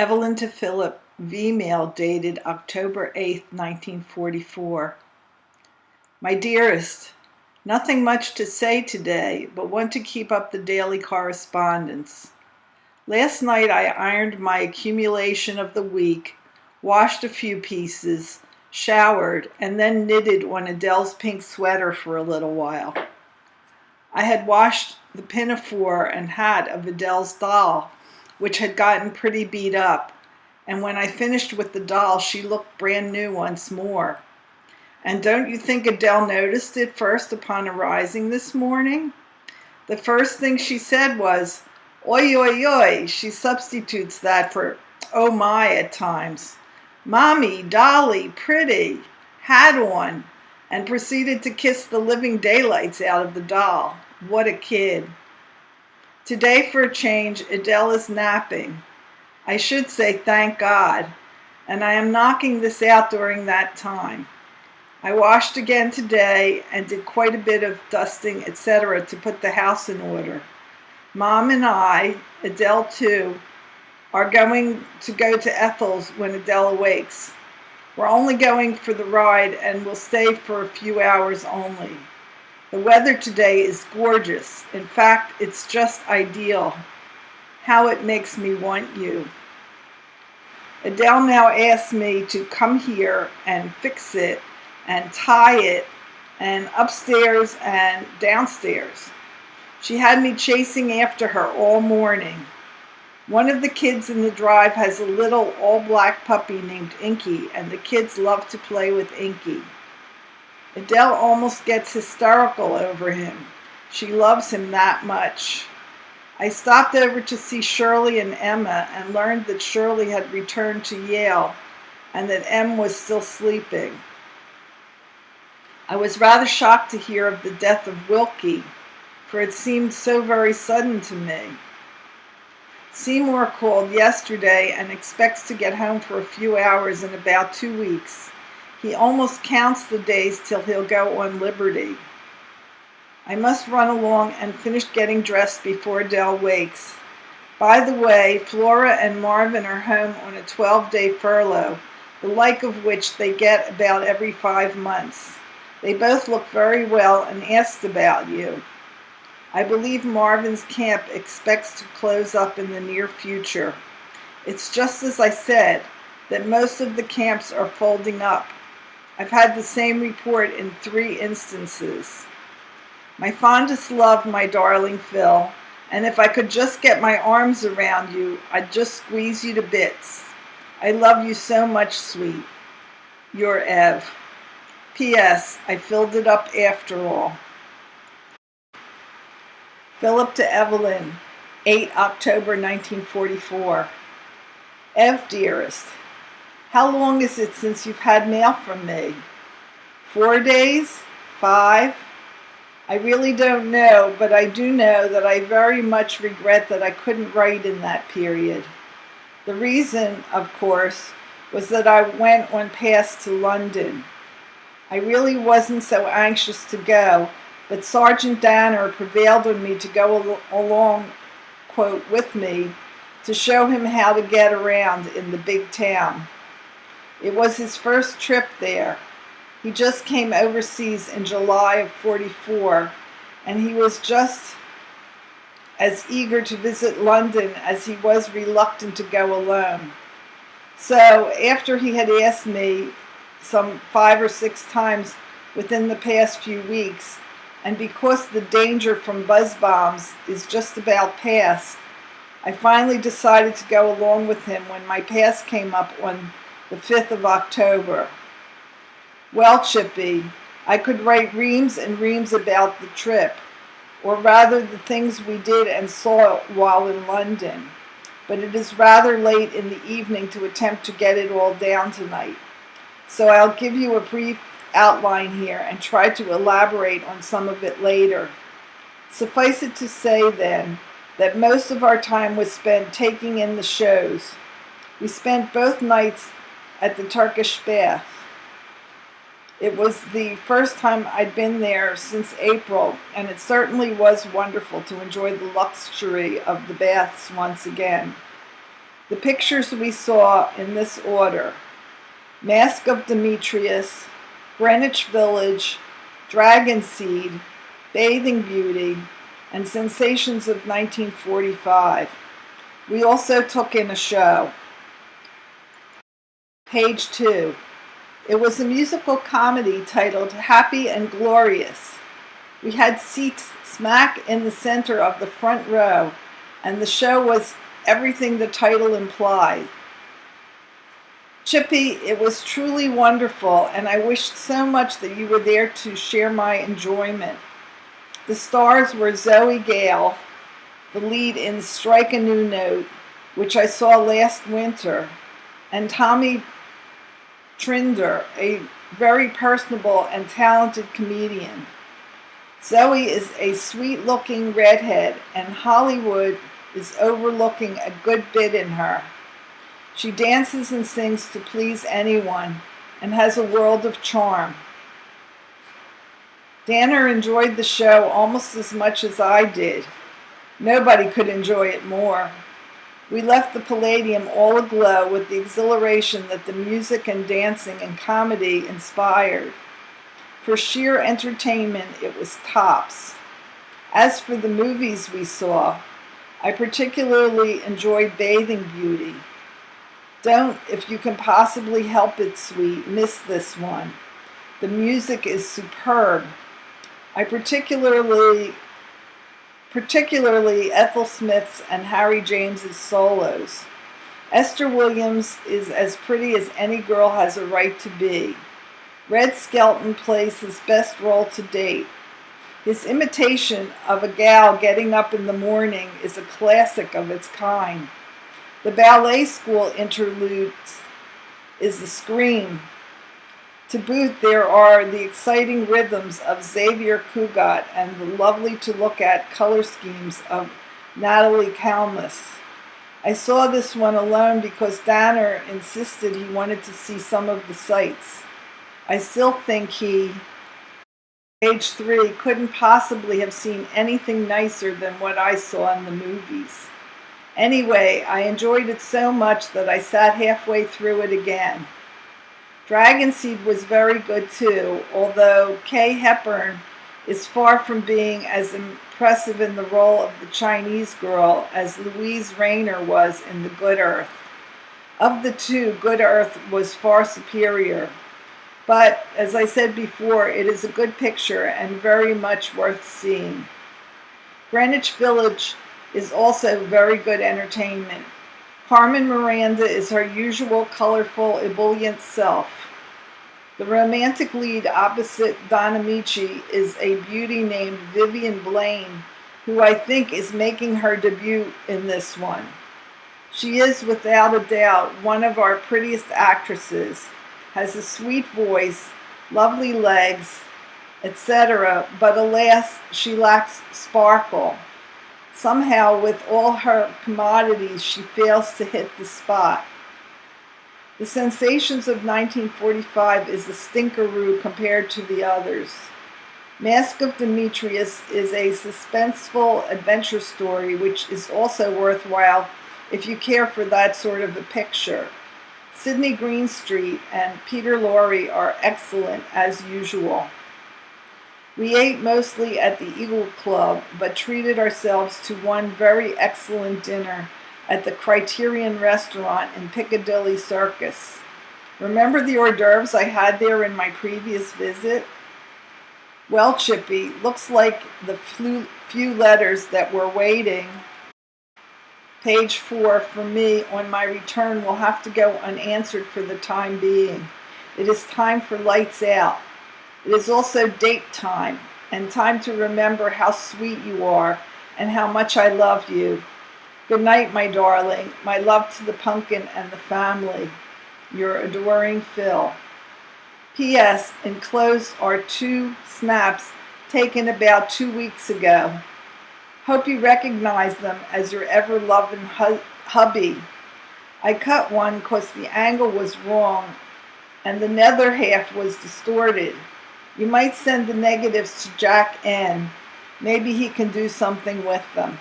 Evelyn to Philip, V-mail dated October 8, 1944. My dearest, nothing much to say today, but want to keep up the daily correspondence. Last night I ironed my accumulation of the week, washed a few pieces, showered, and then knitted on Adele's pink sweater for a little while. I had washed the pinafore and hat of Adele's doll, which had gotten pretty beat up, and when I finished with the doll, she looked brand new once more. And don't you think Adele noticed it first upon arising this morning? The first thing she said was, "Oi, oi, oi." She substitutes that for "oh my" at times. "Mommy, dolly, pretty, hat on," and proceeded to kiss the living daylights out of the doll. What a kid. Today, for a change, Adele is napping. I should say thank God, and I am knocking this out during that time. I washed again today and did quite a bit of dusting, etc., to put the house in order. Mom and I, Adele too, are going to go to Ethel's when Adele awakes. We're only going for the ride and will stay for a few hours only. The weather today is gorgeous. In fact, it's just ideal. How it makes me want you. Adele now asks me to come here and fix it and tie it and upstairs and downstairs. She had me chasing after her all morning. One of the kids in the drive has a little all-black puppy named Inky, and the kids love to play with Inky. Adele almost gets hysterical over him. She loves him that much. I stopped over to see Shirley and Emma and learned that Shirley had returned to Yale and that Em was still sleeping. I was rather shocked to hear of the death of Wilkie, for it seemed so very sudden to me. Seymour called yesterday and expects to get home for a few hours in about 2 weeks. He almost counts the days till he'll go on liberty. I must run along and finish getting dressed before Adele wakes. By the way, Flora and Marvin are home on a 12-day furlough, the like of which they get about every 5 months. They both look very well and asked about you. I believe Marvin's camp expects to close up in the near future. It's just as I said, that most of the camps are folding up. I've had the same report in 3 instances. My fondest love, my darling Phil, and if I could just get my arms around you, I'd just squeeze you to bits. I love you so much, sweet. Your Ev. P.S. I filled it up after all. Philip to Evelyn, 8 October 1944. Ev, dearest, how long is it since you've had mail from me? 4 days? 5? I really don't know, but I do know that I very much regret that I couldn't write in that period. The reason, of course, was that I went on pass to London. I really wasn't so anxious to go, but Sergeant Danner prevailed on me to go along, quote, with me to show him how to get around in the big town. It was his first trip there. He just came overseas in July of 44, and he was just as eager to visit London as he was reluctant to go alone. So after he had asked me some 5 or 6 times within the past few weeks, and because the danger from buzz bombs is just about past, I finally decided to go along with him when my pass came up on the 5th of October. Well, Chippy, I could write reams and reams about the trip, or rather the things we did and saw while in London, but it is rather late in the evening to attempt to get it all down tonight. So I'll give you a brief outline here and try to elaborate on some of it later. Suffice it to say, then, that most of our time was spent taking in the shows. We spent both nights at the Turkish bath. It was the first time I'd been there since April, and it certainly was wonderful to enjoy the luxury of the baths once again. The pictures we saw in this order: Mask of Demetrius, Greenwich Village, Dragon Seed, Bathing Beauty, and Sensations of 1945. We also took in a show. Page 2. It was a musical comedy titled Happy and Glorious. We had seats smack in the center of the front row, and the show was everything the title implied. Chippy, it was truly wonderful, and I wished so much that you were there to share my enjoyment. The stars were Zoe Gale, the lead in Strike a New Note, which I saw last winter, and Tommy Trinder, a very personable and talented comedian. Zoe is a sweet-looking redhead, and Hollywood is overlooking a good bit in her. She dances and sings to please anyone and has a world of charm. Danner enjoyed the show almost as much as I did. Nobody could enjoy it more. We left the Palladium all aglow with the exhilaration that the music and dancing and comedy inspired. For sheer entertainment, it was tops. As for the movies we saw, I particularly enjoyed Bathing Beauty. Don't, if you can possibly help it, sweet, miss this one. The music is superb. I particularly Ethel Smith's and Harry James's solos. Esther Williams is as pretty as any girl has a right to be. Red Skelton plays his best role to date. His imitation of a gal getting up in the morning is a classic of its kind. The ballet school interlude is a scream. To boot, there are the exciting rhythms of Xavier Cugat and the lovely-to-look-at color schemes of Natalie Kalmus. I saw this one alone because Danner insisted he wanted to see some of the sights. I still think he, Page 3, couldn't possibly have seen anything nicer than what I saw in the movies. Anyway, I enjoyed it so much that I sat halfway through it again. Dragon Seed was very good too, although Kay Hepburn is far from being as impressive in the role of the Chinese girl as Louise Rayner was in The Good Earth. Of the two, Good Earth was far superior. But, as I said before, it is a good picture and very much worth seeing. Greenwich Village is also very good entertainment. Carmen Miranda is her usual colorful, ebullient self. The romantic lead opposite Don Amici is a beauty named Vivian Blaine, who I think is making her debut in this one. She is, without a doubt, one of our prettiest actresses, has a sweet voice, lovely legs, etc., but alas, she lacks sparkle. Somehow, with all her commodities, she fails to hit the spot. The Sensations of 1945 is a stinkeroo compared to the others. Mask of Demetrius is a suspenseful adventure story which is also worthwhile if you care for that sort of a picture. Sidney Greenstreet and Peter Lorre are excellent as usual. We ate mostly at the Eagle Club, but treated ourselves to one very excellent dinner at the Criterion Restaurant in Piccadilly Circus. Remember the hors d'oeuvres I had there in my previous visit? Well, Chippy, looks like the few letters that were waiting, Page 4, for me on my return will have to go unanswered for the time being. It is time for lights out. It is also date time, and time to remember how sweet you are and how much I love you. Good night, my darling. My love to the pumpkin and the family. Your adoring Phil. P.S. Enclosed are 2 snaps taken about 2 weeks ago. Hope you recognize them as your ever-loving hubby. I cut one because the angle was wrong and the nether half was distorted. You might send the negatives to Jack N. Maybe he can do something with them.